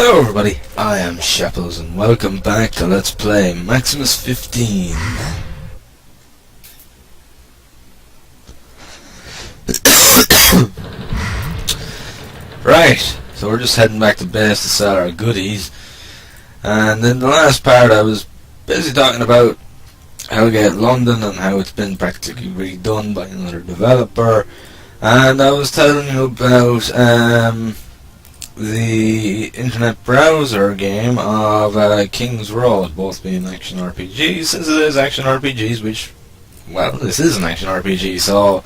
Hello everybody, I am Shapples and welcome back to Let's Play Maximus 15. Right, so we're just heading back to base to sell our goodies. And in the last part I was busy talking about Hellgate London and how it's been practically redone by another developer. And I was telling you about the internet browser game of King's Road, both being action RPGs, since it is action RPGs, which, well, this is an action RPG, so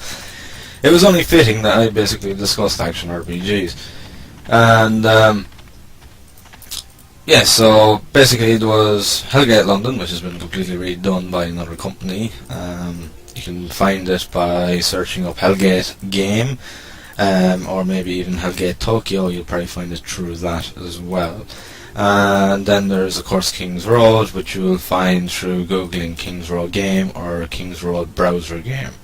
it was only fitting that I basically discussed action RPGs. And, yeah, so basically it was Hellgate London, which has been completely redone by another company. You can find it by searching up Hellgate Game, or maybe even Hellgate Tokyo. You'll probably find it through that as well. And then there's of course King's Road, which you will find through googling King's Road Game or King's Road Browser Game,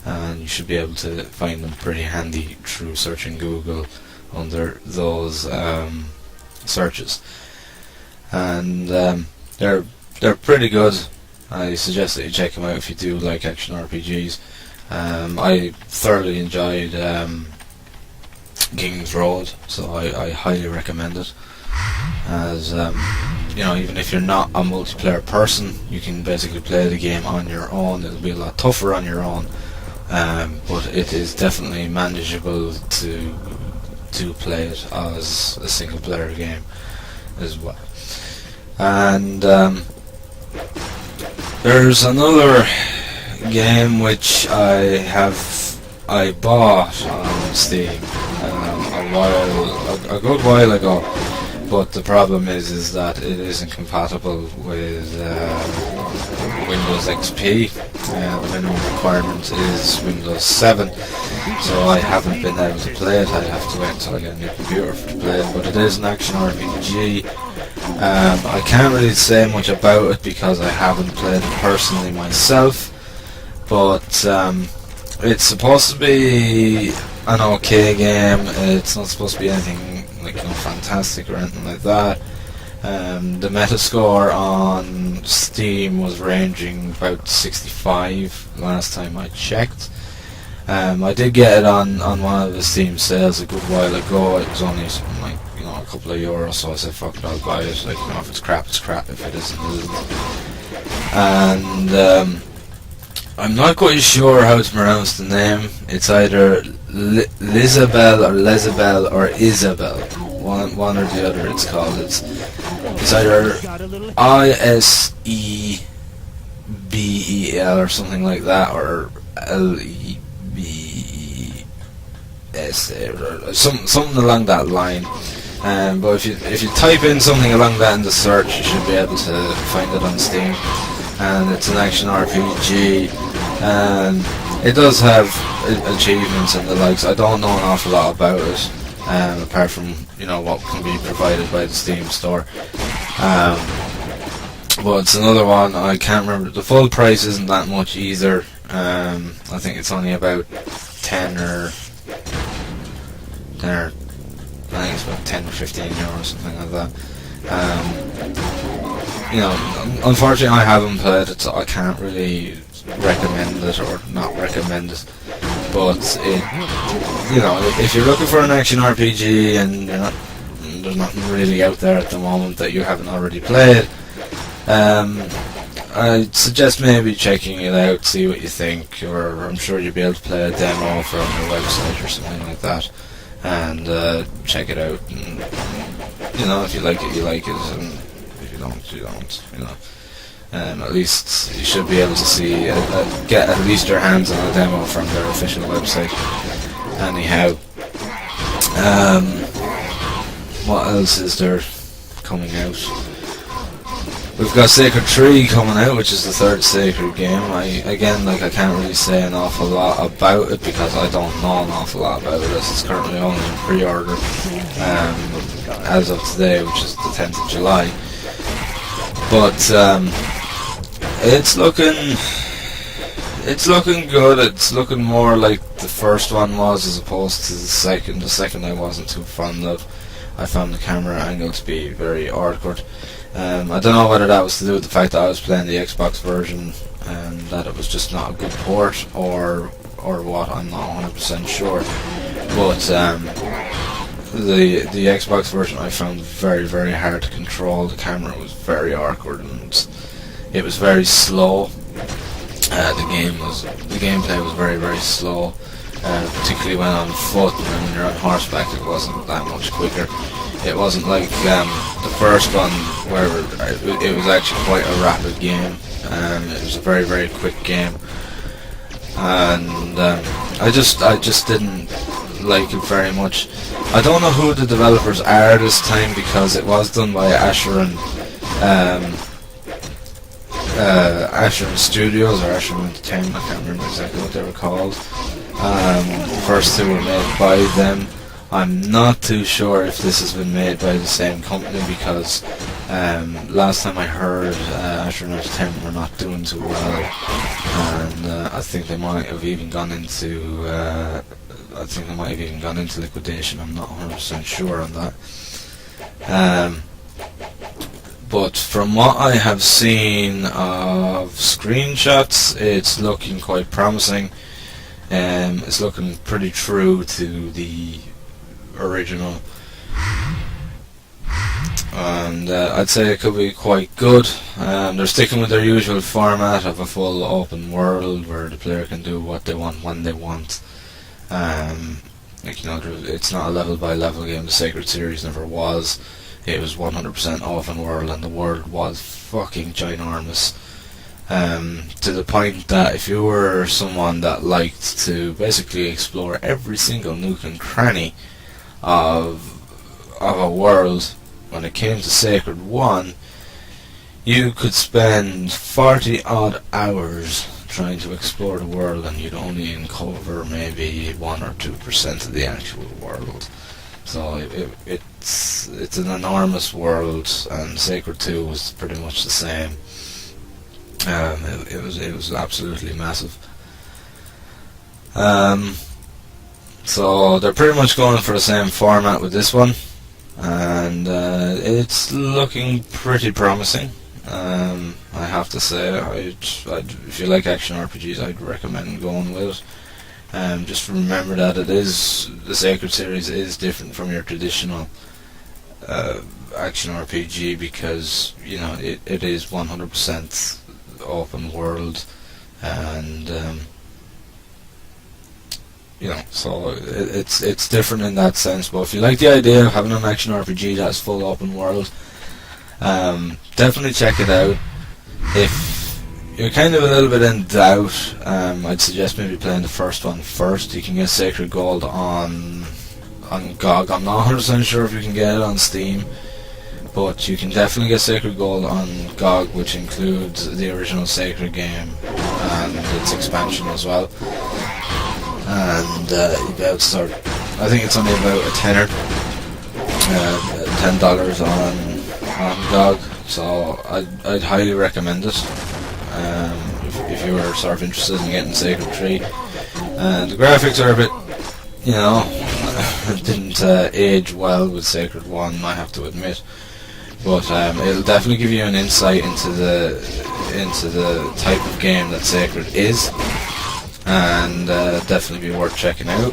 and you should be able to find them pretty handy through searching Google under those searches. And they're pretty good. I suggest that you check them out if you do like action RPGs. I thoroughly enjoyed King's Road, so I highly recommend it. As you know, even if you're not a multiplayer person, you can basically play the game on your own. It'll be a lot tougher on your own, but it is definitely manageable to play it as a single player game as well. And there's another game which I bought on Steam a good while ago, but the problem is that it isn't compatible with Windows XP. The minimum requirement is Windows 7, so I haven't been able to play it. I'd have to wait until I get a new computer to play it, but it is an action RPG. I can't really say much about it because I haven't played it personally myself, but it's supposed to be an okay game. It's not supposed to be anything like fantastic or anything like that. The Metascore on Steam was ranging about 65 last time I checked. I did get it on one of the Steam sales a good while ago. It was only something like a couple of euros, so I said fuck it, I'll buy it. Like, if it's crap, it's crap. If it isn't, it isn't. And I'm not quite sure how to pronounce the name. It's either Lizabel or Lezabel or Isabel. One or the other it's called. It's either ISEBEL or something like that, or LEBES, or something along that line. But if you type in something along that in the search, you should be able to find it on Steam. And it's an action RPG, and it does have achievements and the likes. I don't know an awful lot about it, apart from what can be provided by the Steam store. But it's another one. I can't remember. The full price isn't that much either. I think it's only about 10 or I think it's about 10 or 15 euros, something like that. Unfortunately I haven't played it, so I can't really recommend it or not recommend it. But if you're looking for an action RPG and there's nothing really out there at the moment that you haven't already played, I'd suggest maybe checking it out, see what you think, or I'm sure you'll be able to play a demo from your website or something like that, and check it out. And, if you like it, you like it, and if you don't, you don't. At least you should be able to see, get at least your hands on a demo from their official website. Anyhow, what else is there coming out? We've got Sacred 3 coming out, which is the third Sacred game. I can't really say an awful lot about it because I don't know an awful lot about it. It's currently only in pre-order as of today, which is the 10th of July. But it's looking good. It's looking more like the first one was, as opposed to the second. The second I wasn't too fond of. I found the camera angle to be very awkward. I don't know whether that was to do with the fact that I was playing the Xbox version and that it was just not a good port, or what. I'm not 100% sure. But the Xbox version I found very, very hard to control. The camera was very awkward and it was very slow. The gameplay was very, very slow, particularly when on foot, and when you're on horseback it wasn't that much quicker. It wasn't like the first one where it was actually quite a rapid game. It was a very, very quick game, and I just didn't like it very much. I don't know who the developers are this time, because it was done by Asheron Studios or Asheron Entertainment. I can't remember exactly what they were called. The first two were made by them. I'm not too sure if this has been made by the same company, because last time I heard Asheron Entertainment were not doing too well, and I think they might have even gone into liquidation. I'm not 100% sure on that. But from what I have seen of screenshots, it's looking quite promising. It's looking pretty true to the original, and I'd say it could be quite good. They're sticking with their usual format of a full open world where the player can do what they want when they want. It's not a level by level game. The Sacred series never was. It was 100% open world, and the world was fucking ginormous. To the point that if you were someone that liked to basically explore every single nook and cranny of a world, when it came to Sacred 1, you could spend 40 odd hours trying to explore the world, and you'd only uncover maybe 1 or 2% of the actual world. So it's an enormous world, and Sacred 2 was pretty much the same. It was absolutely massive. So they're pretty much going for the same format with this one, and it's looking pretty promising. I have to say, if you like action RPGs, I'd recommend going with it. Just remember that the Sacred series is different from your traditional action RPG, because it is 100% open world, and so it's different in that sense. But if you like the idea of having an action RPG that's full open world, definitely check it out. If you're kind of a little bit in doubt, I'd suggest maybe playing the first one first. You can get Sacred Gold on GOG. I'm not 100% sure if you can get it on Steam, but you can definitely get Sacred Gold on GOG, which includes the original Sacred game and its expansion as well. And you'll be able to start. I think it's only about a tenner, $10 on GOG. So I'd highly recommend it. If you were sort of interested in getting Sacred 3. The graphics are a bit, didn't age well with Sacred 1, I have to admit. But it'll definitely give you an insight into the type of game that Sacred is, and definitely be worth checking out.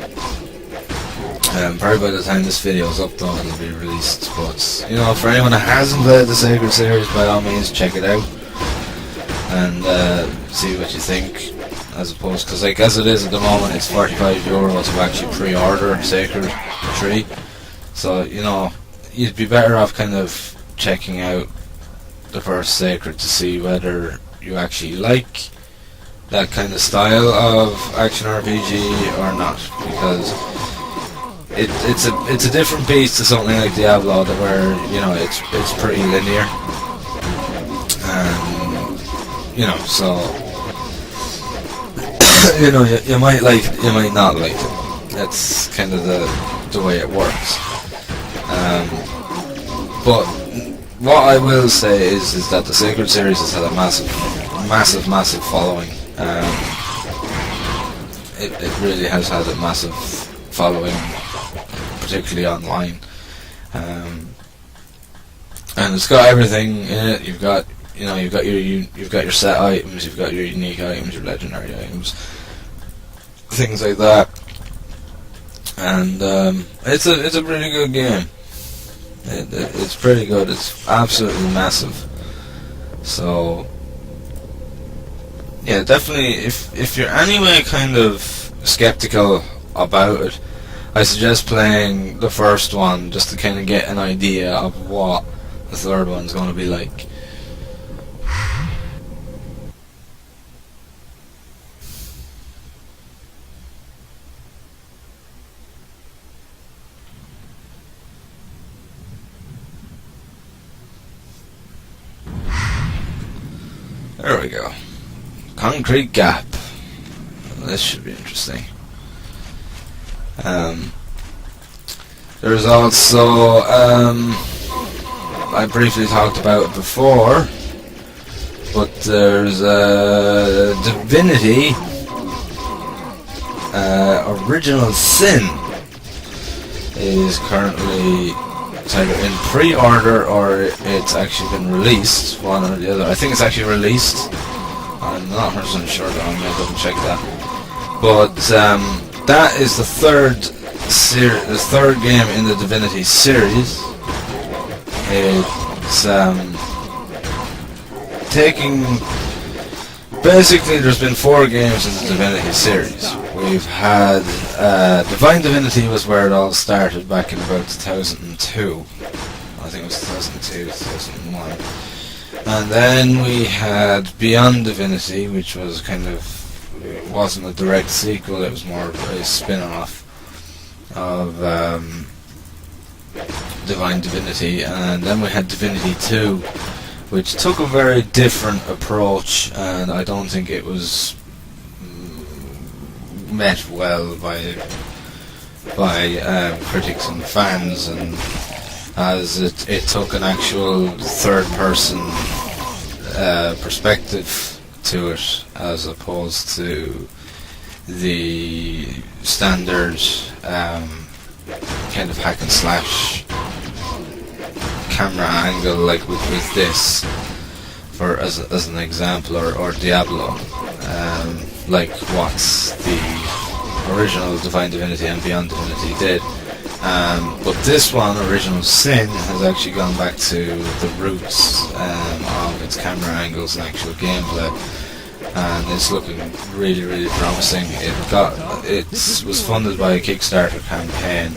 Probably by the time this video is up, though, it'll be released. But for anyone that hasn't played the Sacred series, by all means check it out and see what you think. As opposed, because as it is at the moment, it's €45 to actually pre-order Sacred 3. So you'd be better off kind of checking out the first Sacred to see whether you actually like that kind of style of action RPG or not, because it's a different beast to something like Diablo, where it's pretty linear, and so you might like it, you might not like it. That's kind of the way it works. But what I will say is that the Sacred series has had a massive following. It really has had a massive following, particularly online. And it's got everything in it. You've got your set items, you've got your unique items, your legendary items, things like that. And it's a pretty good game. It's pretty good. It's absolutely massive. So yeah, definitely. If you're anyway kind of skeptical about it, I suggest playing the first one just to kind of get an idea of what the third one's going to be like. There we go. Concrete Gap. This should be interesting. There's also, I briefly talked about it before, but there's Divinity Original Sin is currently it's either in pre-order or it's actually been released, one or the other. I think it's actually released. I'm not 100% sure though, I'm going to double check that. But that is the third game in the Divinity series. It's taking... Basically, there's been 4 games in the Divinity series. We've had... Divine Divinity was where it all started back in about 2002. I think it was 2002, 2001. And then we had Beyond Divinity, which was kind of... It wasn't a direct sequel, it was more of a spin-off of Divine Divinity. And then we had Divinity 2, which took a very different approach, and I don't think it was met well by critics and fans, and as it took an actual third-person perspective to it, as opposed to the standard kind of hack and slash camera angle, like with this, for as an example, or Diablo, like what the original Divine Divinity and Beyond Divinity did. But this one, Original Sin, has actually gone back to the roots of its camera angles and actual gameplay, and it's looking really, really promising. It was funded by a Kickstarter campaign,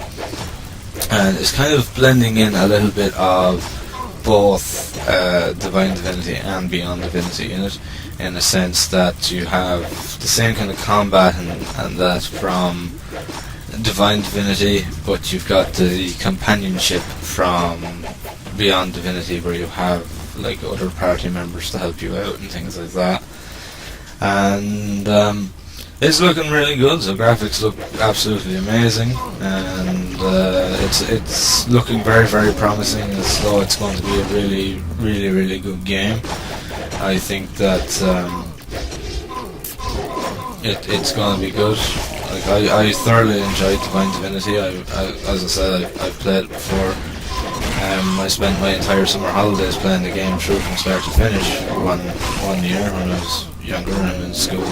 and it's kind of blending in a little bit of both Divine Divinity and Beyond Divinity in it, in the sense that you have the same kind of combat and that from Divine Divinity, but you've got the companionship from Beyond Divinity, where you have like other party members to help you out and things like that. And it's looking really good. The graphics look absolutely amazing, and it's looking very, very promising, as though it's going to be a really, really, really good game. I think that it's going to be good. Like I thoroughly enjoyed Divine Divinity. As I said, I've played it before. I spent my entire summer holidays playing the game through from start to finish one year when I was younger and in school.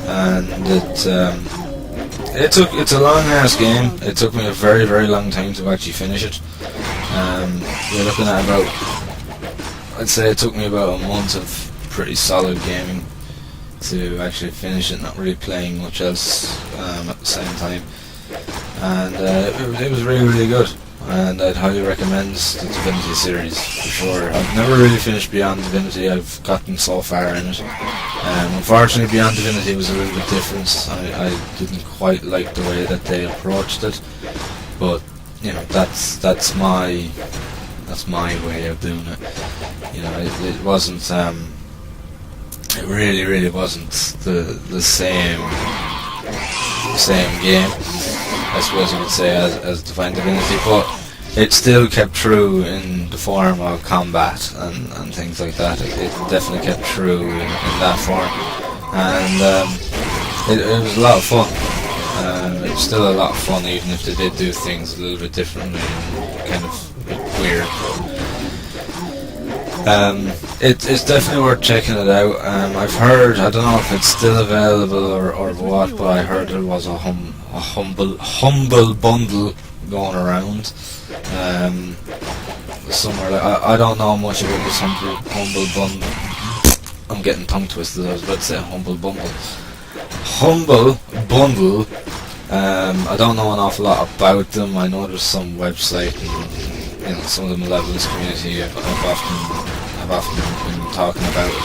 And it's a long ass game. It took me a very, very long time to actually finish it. You're looking at about, I'd say it took me about a month of pretty solid gaming to actually finish it, not really playing much else at the same time. And it was really, really good, and I'd highly recommend the Divinity series for sure. I've never really finished Beyond Divinity. I've gotten so far in it. Unfortunately, Beyond Divinity was a little bit different. I didn't quite like the way that they approached it, but you know, that's my way of doing it. You know, it wasn't. It really, really wasn't the same game, I suppose you could say, as Divine Divinity, but it still kept true in the form of combat and things like that. It definitely kept true in that form, and it was a lot of fun. It was still a lot of fun, even if they did do things a little bit differently and kind of a bit weird. It's definitely worth checking it out. I've heard, I don't know if it's still available or what, but I heard there was a humble bundle going around. Somewhere like, I don't know much about this humble bundle. I'm getting tongue twisted. I was about to say humble bundle. Humble bundle. I don't know an awful lot about them. I know there's some website, and some of the Malevolence community have often been talking about it,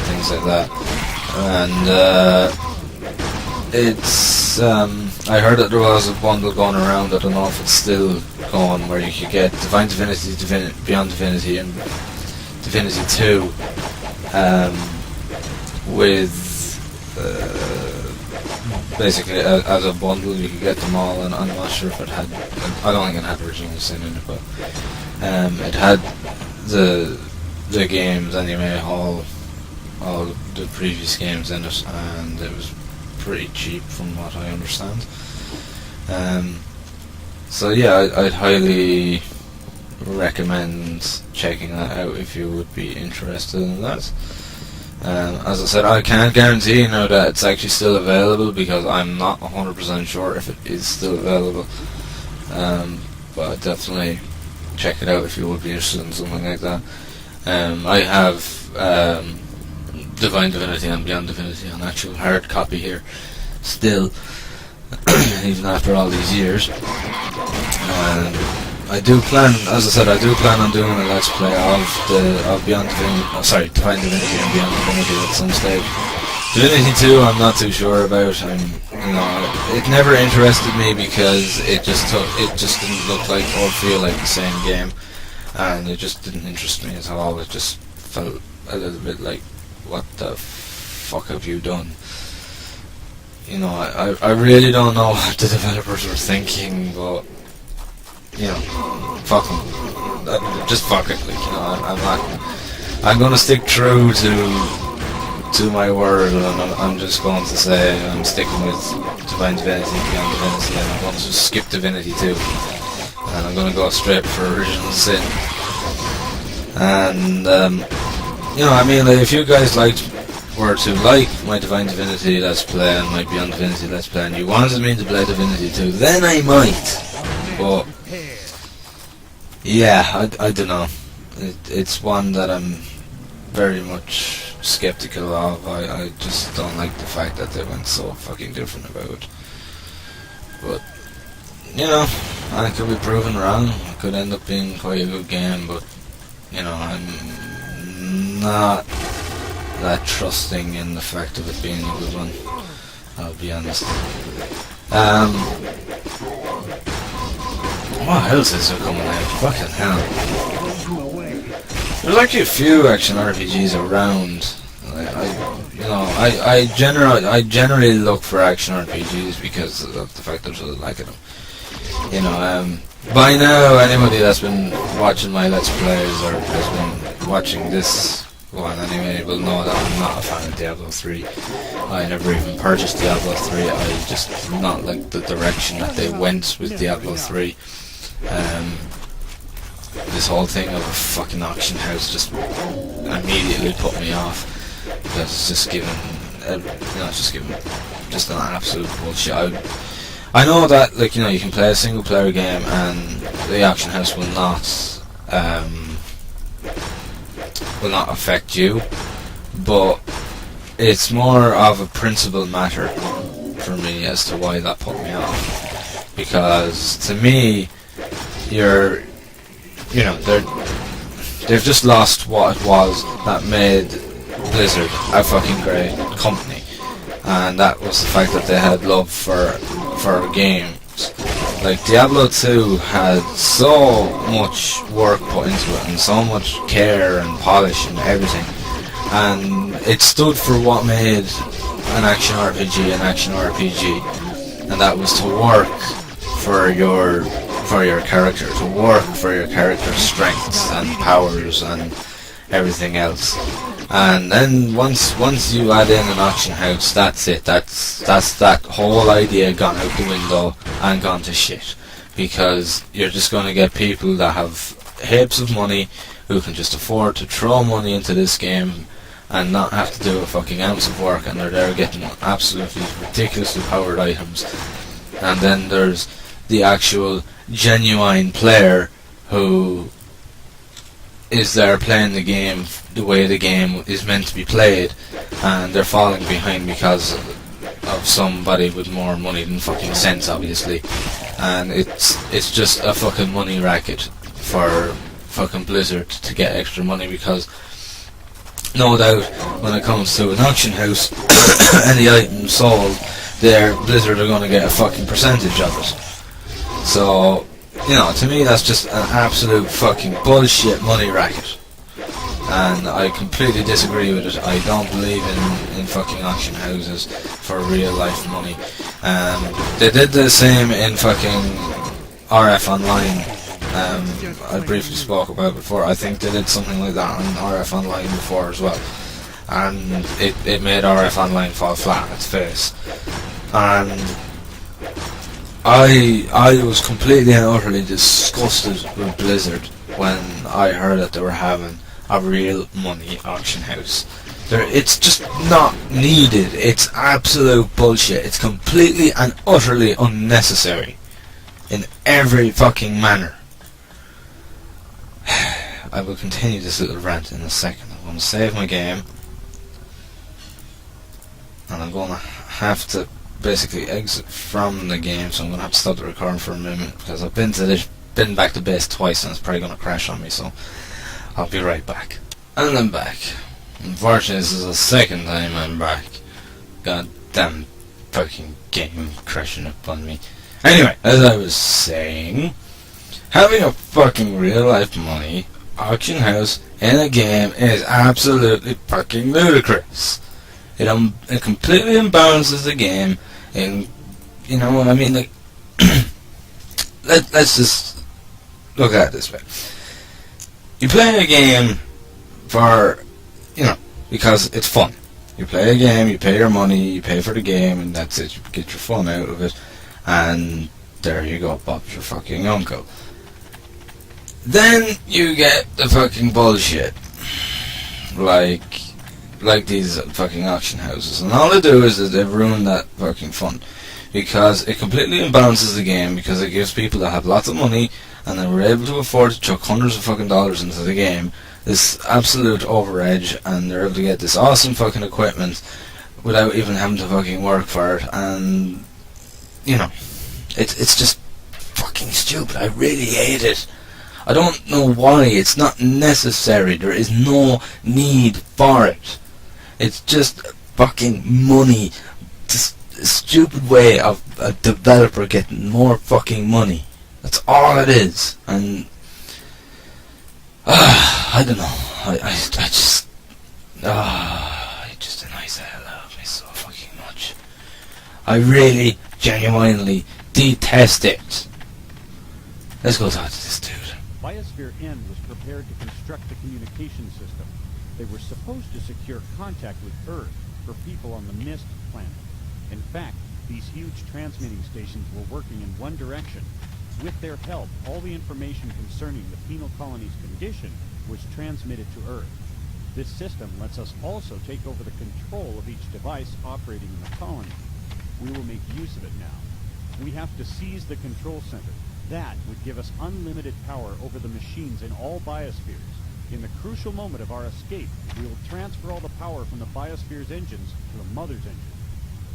things like that. And it's I heard that there was a bundle going around. I don't know if it's still going, where you could get Divine Divinity, Beyond Divinity, and Divinity 2 with basically as a bundle. You could get them all, and I'm not sure if it had, I don't think it had original sin in it, but it had the games anyway, all the previous games in it, and it was pretty cheap from what I understand. So yeah, I'd highly recommend checking that out if you would be interested in that. As I said, I can't guarantee now that it's actually still available, because I'm not 100% sure if it is still available. But I'd definitely check it out if you would be interested in something like that. I have Divine Divinity and Beyond Divinity on actual hard copy here still, even after all these years. I do plan, as I said, I do plan on doing a Let's Play of Beyond Divinity, Divine Divinity and Beyond Divinity at some stage. Divinity 2 I'm not too sure about. It never interested me because it just didn't look like or feel like the same game, and it just didn't interest me at all. It just felt a little bit like, what the fuck have you done? I really don't know what the developers were thinking, but fuck them. Just fuck it. I'm gonna stick true to my word, and I'm just going to say I'm sticking with Divine Divinity, Beyond Divinity, and I'm going to skip Divinity 2, and I'm going to go straight for Original Sin. And if you guys were to like my Divine Divinity Let's Play and my Beyond Divinity Let's Play, and you wanted me to play Divinity 2, then I might. But yeah, I don't know. It's one that I'm very much skeptical of. I just don't like the fact that they went so fucking different about it. But I could be proven wrong. It could end up being quite a good game, but I'm not that trusting in the fact of it being a good one, I'll be honest. What else is there coming out? Fucking hell. There's actually a few action RPGs around. I generally look for action RPGs because of the fact that I like them. By now, anybody that's been watching my Let's Plays or has been watching this one anyway will know that I'm not a fan of Diablo 3. I never even purchased Diablo 3. I just not like the direction that they went with Diablo 3. This whole thing of a fucking auction house just immediately put me off, because it's just just an absolute bullshit. I know that you can play a single player game and the auction house will not affect you, but it's more of a principle matter for me as to why that put me off. Because to me, they've just lost what it was that made Blizzard a fucking great company, and that was the fact that they had love for games. Like Diablo 2 had so much work put into it, and so much care and polish and everything, and it stood for what made an action RPG, and that was to work for your character, to work for your character's strengths and powers and everything else. And then once you add in an auction house, that's it. That's that whole idea gone out the window and gone to shit. Because you're just going to get people that have heaps of money who can just afford to throw money into this game and not have to do a fucking ounce of work, and they're there getting absolutely ridiculously powered items. And then there's the actual genuine player who is there playing the game the way the game is meant to be played, and they're falling behind because of somebody with more money than fucking sense, obviously. And it's just a fucking money racket for fucking Blizzard to get extra money, because no doubt when it comes to an auction house any item sold there, Blizzard are going to get a fucking percentage of it. So, you know, to me that's just an absolute fucking bullshit money racket, and I completely disagree with it. I don't believe in fucking auction houses for real life money. They did the same in fucking RF Online. I briefly spoke about it before. I think they did something like that on RF Online before as well, and it made RF Online fall flat on its face. And I was completely and utterly disgusted with Blizzard when I heard that they were having a real money auction house. It's just not needed. It's absolute bullshit. It's completely and utterly unnecessary in every fucking manner. I will continue this little rant in a second. I'm going to save my game, and I'm going to have to basically exit from the game, so I'm going to have to stop the recording for a minute, because I've been back to base twice and it's probably going to crash on me, so I'll be right back. And I'm back. Unfortunately, this is the second time I'm back. God damn fucking game crashing up on me. Anyway, as I was saying, having a fucking real life money auction house in a game is absolutely fucking ludicrous. It completely imbalances the game, and you know what I mean. Like, let's just look at it this way. You play a game for, you know, because it's fun. You play a game, you pay your money, you pay for the game, and that's it. You get your fun out of it, and there you go, Bob's your fucking uncle. Then you get the fucking bullshit, like these fucking auction houses, and all they do is that they've ruined that fucking fun, because it completely imbalances the game, because it gives people that have lots of money and they were able to afford to chuck hundreds of fucking dollars into the game this absolute overedge, and they're able to get this awesome fucking equipment without even having to fucking work for it. And you know, it's just fucking stupid. I really hate it. I don't know why. It's not necessary. There is no need for it. It's just fucking money. Just a stupid way of a developer getting more fucking money. That's all it is. And I don't know. It just annoys the hell out of me so fucking much. I really, genuinely detest it. Let's go talk to this dude. Biosphere N was prepared to construct a communication system. They were supposed to secure contact with Earth for people on the Mist planet. In fact, these huge transmitting stations were working in one direction. With their help, all the information concerning the penal colony's condition was transmitted to Earth. This system lets us also take over the control of each device operating in the colony. We will make use of it now. We have to seize the control center. That would give us unlimited power over the machines in all biospheres. In the crucial moment of our escape, we will transfer all the power from the biosphere's engines to the mother's engine.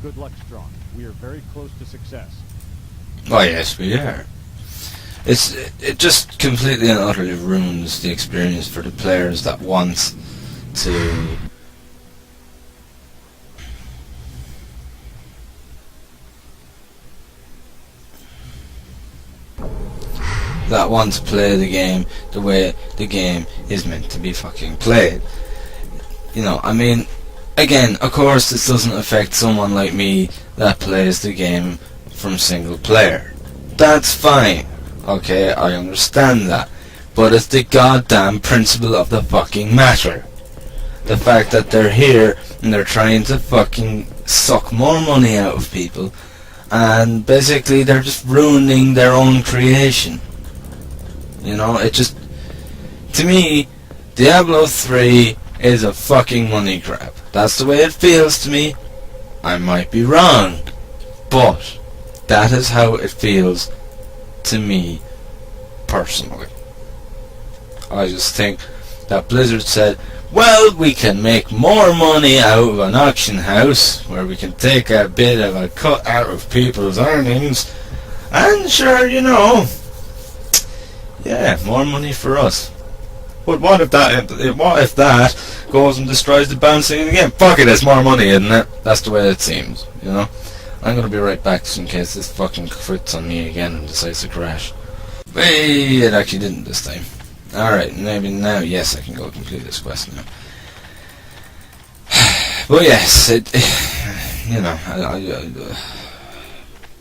Good luck, Strong. We are very close to success. Oh yes, we are. It just completely and utterly ruins the experience for the players that want to play the game the way the game is meant to be fucking played. You know, I mean, again, of course this doesn't affect someone like me that plays the game from single player. That's fine. Okay, I understand that. but it's the goddamn principle of the fucking matter. The fact that they're here and they're trying to fucking suck more money out of people, and basically they're just ruining their own creation. You know, it just, to me, Diablo 3 is a fucking money grab. That's the way it feels to me. I might be wrong, but that is how it feels to me personally. I just think that Blizzard said, well, we can make more money out of an auction house where we can take a bit of a cut out of people's earnings, and sure, you know, yeah, more money for us. But what if that goes and destroys the bouncing again? Fuck it, it's more money, isn't it? That's the way it seems, you know. I'm gonna be right back just in case this fucking quits on me again and decides to crash. Hey, it actually didn't this time. Alright, maybe now, yes, I can go complete this quest now. But yes, you know,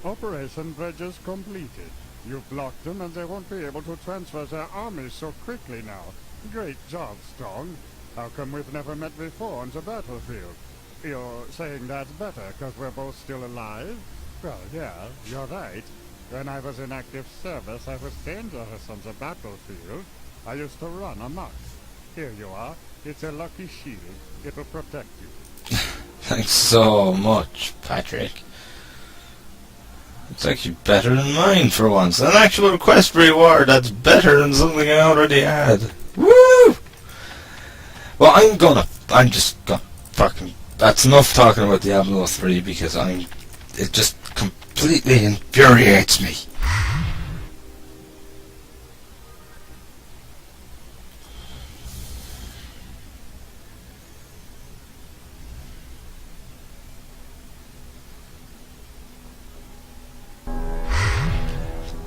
Operation Bridges completed. You've blocked them and they won't be able to transfer their armies so quickly now. Great job, Strong. How come we've never met before on the battlefield? You're saying that's better because we're both still alive? Well, yeah, you're right. When I was in active service, I was dangerous on the battlefield. I used to run amok. Here you are. It's a lucky shield. It'll protect you. Thanks so much, Patrick. It's actually better than mine for once. An actual quest reward that's better than something I already had. Woo! Well, I'm just gonna fucking... That's enough talking about Diablo 3 because it just completely infuriates me.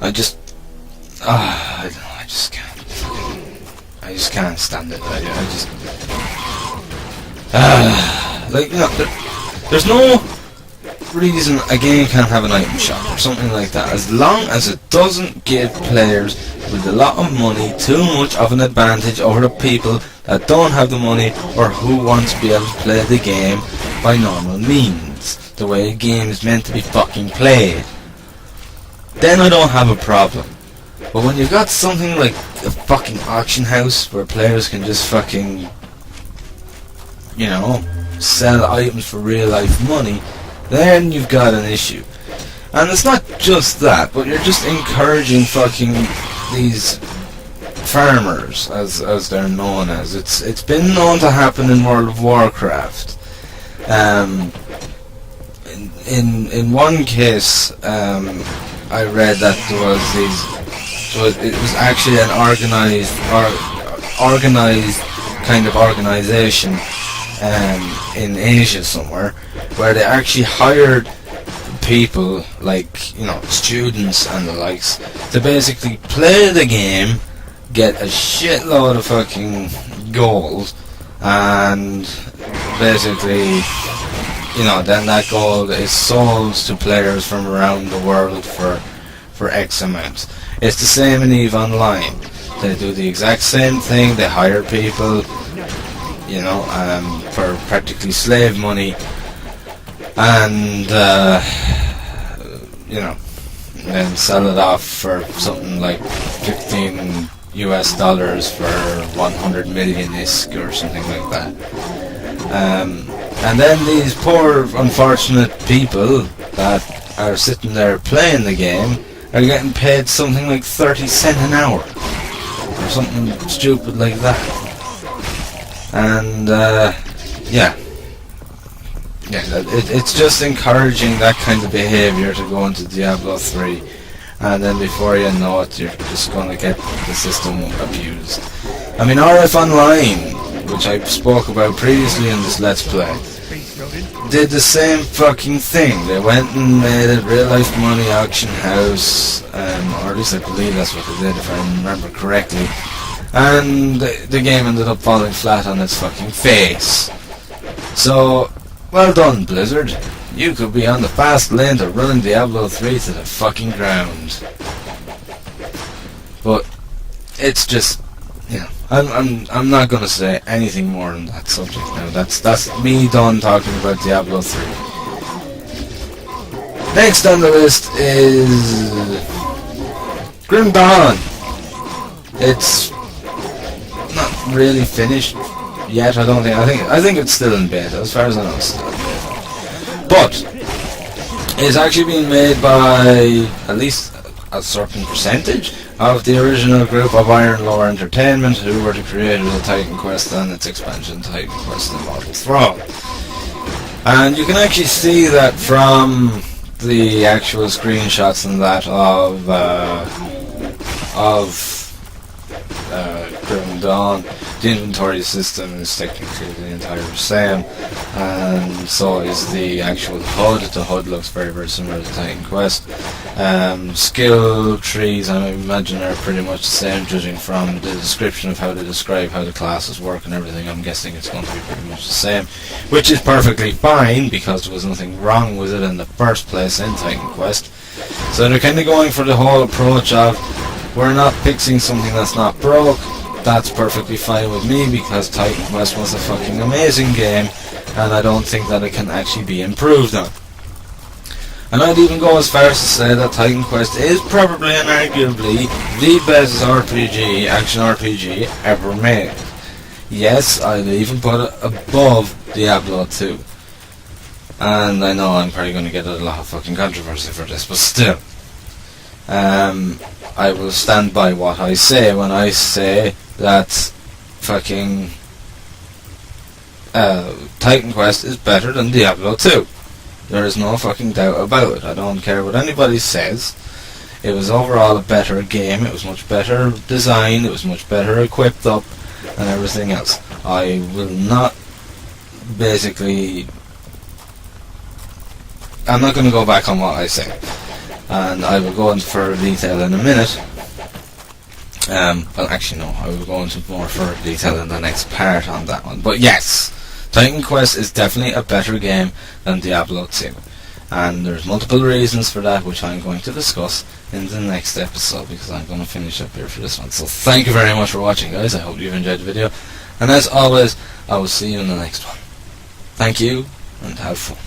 I just can't stand it. Like, you know, there's no reason a game can't have an item shop or something like that, as long as it doesn't give players with a lot of money too much of an advantage over the people that don't have the money or who want to be able to play the game by normal means, the way a game is meant to be fucking played. Then I don't have a problem. But when you've got something like a fucking auction house where players can just fucking, you know, sell items for real life money, then you've got an issue. And it's not just that, but you're just encouraging fucking these farmers, as they're known as. It's been known to happen in World of Warcraft. In one case, I read that it was actually an organized kind of organization in Asia somewhere, where they actually hired people like, you know, students and the likes to basically play the game, get a shitload of fucking gold, and basically, you know, then that gold is sold to players from around the world for X amount. It's the same in EVE Online. They do the exact same thing. They hire people, you know, for practically slave money, and you know, then sell it off for something like $15 for 100 million ISK or something like that. And then these poor unfortunate people that are sitting there playing the game are getting paid something like 30 cents an hour or something stupid like that. And yeah, it's just encouraging that kind of behaviour to go into Diablo 3, and then before you know it, you're just going to get the system abused. I mean, RF Online, which I spoke about previously in this Let's Play, did the same fucking thing. They went and made a real life money auction house, or at least I believe that's what they did if I remember correctly, and the game ended up falling flat on its fucking face. So, well done, Blizzard. You could be on the fast lane to running Diablo 3 to the fucking ground. But it's just, you know, I'm not going to say anything more on that subject now. That's me done talking about Diablo 3. Next on the list is Grim Dawn. It's not really finished yet. I don't think. I think it's still in beta, as far as I know. It's still in beta. But it's actually been made by at least a certain percentage of the original group of Iron Lore Entertainment, who were the creators of Titan Quest and its expansion Titan Quest Immortal Throne. And you can actually see that from the actual screenshots and that of Grim Dawn. The inventory system is technically the entire same, and so is the actual HUD. The HUD looks very, very similar to Titan Quest. Skill trees, I imagine, are pretty much the same, judging from the description of how they describe how the classes work and everything. I'm guessing it's going to be pretty much the same, which is perfectly fine, because there was nothing wrong with it in the first place in Titan Quest. So they're kind of going for the whole approach of, we're not fixing something that's not broke. That's perfectly fine with me, because Titan Quest was a fucking amazing game, and I don't think that it can actually be improved on. And I'd even go as far as to say that Titan Quest is probably and arguably the best RPG, action RPG ever made. Yes, I'd even put it above Diablo 2. And I know I'm probably going to get a lot of fucking controversy for this, but still. I will stand by what I say when I say that fucking Titan Quest is better than Diablo 2. There is no fucking doubt about it. I don't care what anybody says. It was overall a better game. It was much better designed. It was much better equipped up and everything else. I will not basically... I'm not going to go back on what I say. And I will go into further detail in a minute. Well, actually no, I will go into more further detail in the next part on that one. But yes, Titan Quest is definitely a better game than Diablo 2. And there's multiple reasons for that, which I'm going to discuss in the next episode, because I'm going to finish up here for this one. So thank you very much for watching, guys. I hope you've enjoyed the video. And as always, I will see you in the next one. Thank you, and have fun.